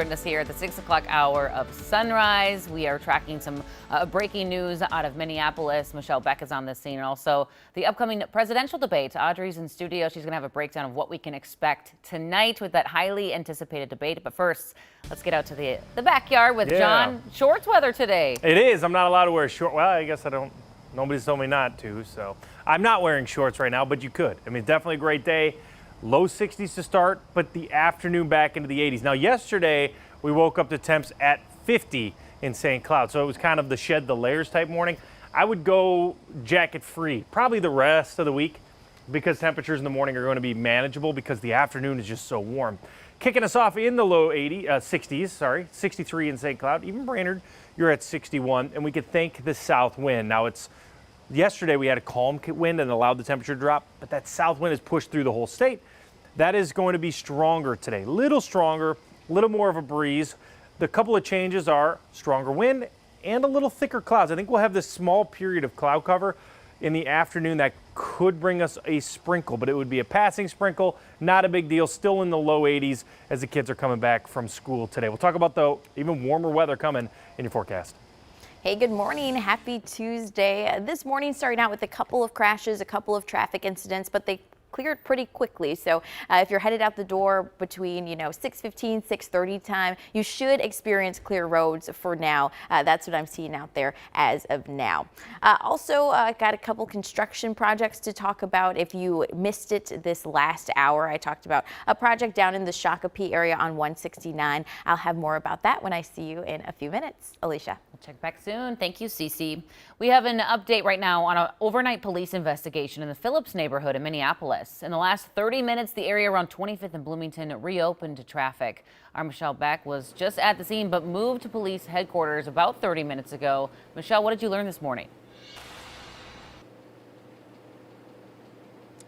Joining us here at the 6 o'clock hour of Sunrise. We are tracking some breaking news out of Minneapolis. Michelle Beck is on the scene, and also the upcoming presidential debate. Audrey's in studio. She's going to have a breakdown of what we can expect tonight with that highly anticipated debate. But first, let's get out to the backyard with John. Shorts weather today. It is. I'm not allowed to wear shorts. Well, I guess I don't. Nobody's told me not to, so I'm not wearing shorts right now, but you could. I mean, definitely a great day. Low 60s to start, but the afternoon back into the 80s. Now, yesterday, we woke up to temps at 50 in St. Cloud, so it was kind of the shed the layers type morning. I would go jacket free, probably the rest of the week, because temperatures in the morning are going to be manageable because the afternoon is just so warm. Kicking us off in the low 60s, 63 in St. Cloud. Even Brainerd, you're at 61, and we could thank the south wind. Now, yesterday we had a calm wind and allowed the temperature to drop, but that south wind has pushed through the whole state. That is going to be stronger today, little stronger, a little more of a breeze. The couple of changes are stronger wind and a little thicker clouds. I think we'll have this small period of cloud cover in the afternoon that could bring us a sprinkle, but it would be a passing sprinkle, not a big deal, still in the low 80s as the kids are coming back from school today. We'll talk about the even warmer weather coming in your forecast. Hey, good morning. Happy Tuesday. This morning starting out with a couple of crashes, a couple of traffic incidents, but they cleared pretty quickly. So if you're headed out the door between 6:15, 6:30 time, you should experience clear roads for now. That's what I'm seeing out there as of now. Also got a couple construction projects to talk about. If you missed it this last hour, I talked about a project down in the Shakopee area on 169. I'll have more about that when I see you in a few minutes. Alicia. We'll check back soon. Thank you, Cece. We have an update right now on an overnight police investigation in the Phillips neighborhood in Minneapolis. In the last 30 minutes, the area around 25th and Bloomington reopened to traffic. Our Michelle Beck was just at the scene, but moved to police headquarters about 30 minutes ago. Michelle, what did you learn this morning?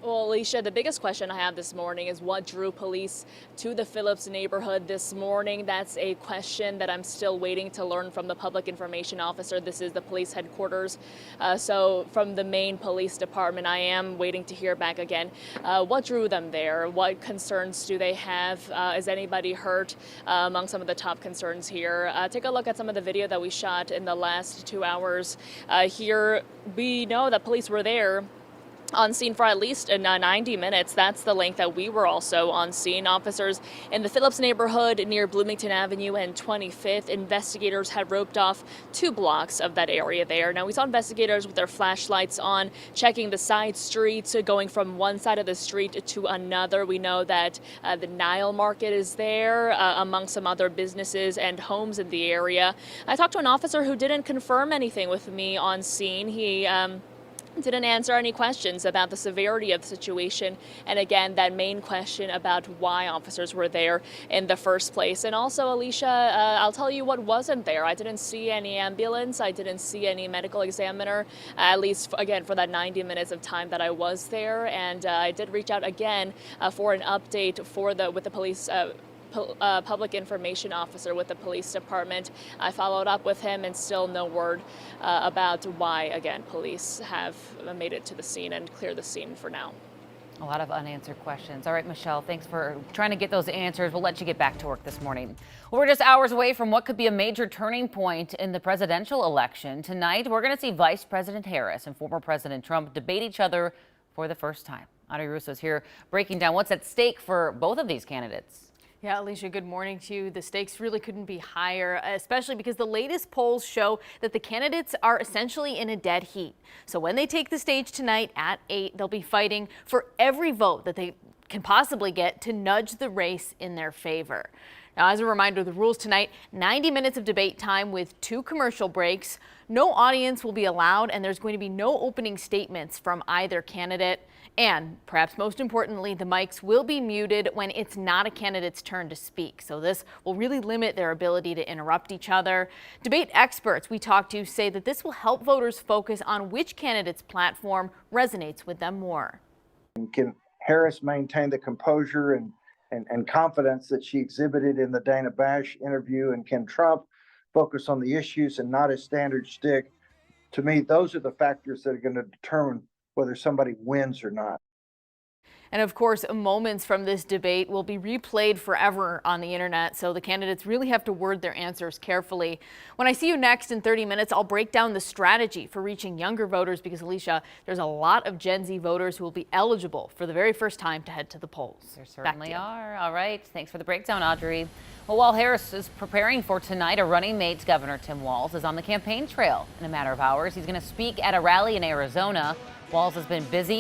Well, Alicia, the biggest question I have this morning is what drew police to the Phillips neighborhood this morning. That's a question that I'm still waiting to learn from the public information officer. This is the police headquarters. So from the main police department, I am waiting to hear back again. What drew them there? What concerns do they have? Is anybody hurt among some of the top concerns here? Take a look at some of the video that we shot in the last 2 hours. Here, we know that police were there on scene for at least 90 minutes. That's the length that we were also on scene. Officers in the Phillips neighborhood near Bloomington Avenue and 25th. Investigators had roped off 2 blocks of that area there. Now, we saw investigators with their flashlights on, checking the side streets, going from one side of the street to another. We know that the Nile Market is there, among some other businesses and homes in the area. I talked to an officer who didn't confirm anything with me on scene. He didn't answer any questions about the severity of the situation, and again, that main question about why officers were there in the first place. And also, Alicia, I'll tell you what wasn't there. I didn't see any ambulance. I didn't see any medical examiner, at least, again, for that 90 minutes of time that I was there. And I did reach out again for an update with the police public information officer with the police department. I followed up with him, and still no word about why, again, police have made it to the scene and cleared the scene for now. A lot of unanswered questions. All right, Michelle, thanks for trying to get those answers. We'll let you get back to work this morning. Well, we're just hours away from what could be a major turning point in the presidential election. Tonight, we're going to see Vice President Harris and former President Trump debate each other for the first time. Audrey Russo's here breaking down what's at stake for both of these candidates. Yeah, Alicia, good morning to you. The stakes really couldn't be higher, especially because the latest polls show that the candidates are essentially in a dead heat. So when they take the stage tonight at 8, they'll be fighting for every vote that they can possibly get to nudge the race in their favor. Now, as a reminder, the rules tonight: 90 minutes of debate time with 2 commercial breaks. No audience will be allowed, and there's going to be no opening statements from either candidate. And perhaps most importantly, the mics will be muted when it's not a candidate's turn to speak. So this will really limit their ability to interrupt each other. Debate experts we talked to say that this will help voters focus on which candidate's platform resonates with them more. Can Harris maintain the composure and confidence that she exhibited in the Dana Bash interview? And can Trump focus on the issues and not his standard shtick? To me, those are the factors that are going to determine whether somebody wins or not. And of course, moments from this debate will be replayed forever on the internet, so the candidates really have to word their answers carefully. When I see you next in 30 minutes, I'll break down the strategy for reaching younger voters because, Alicia, there's a lot of Gen Z voters who will be eligible for the very first time to head to the polls. There certainly are. All right. Thanks for the breakdown, Audrey. Well, while Harris is preparing for tonight, a running mate, Governor Tim Walz, is on the campaign trail. In a matter of hours, he's going to speak at a rally in Arizona. Walz has been busy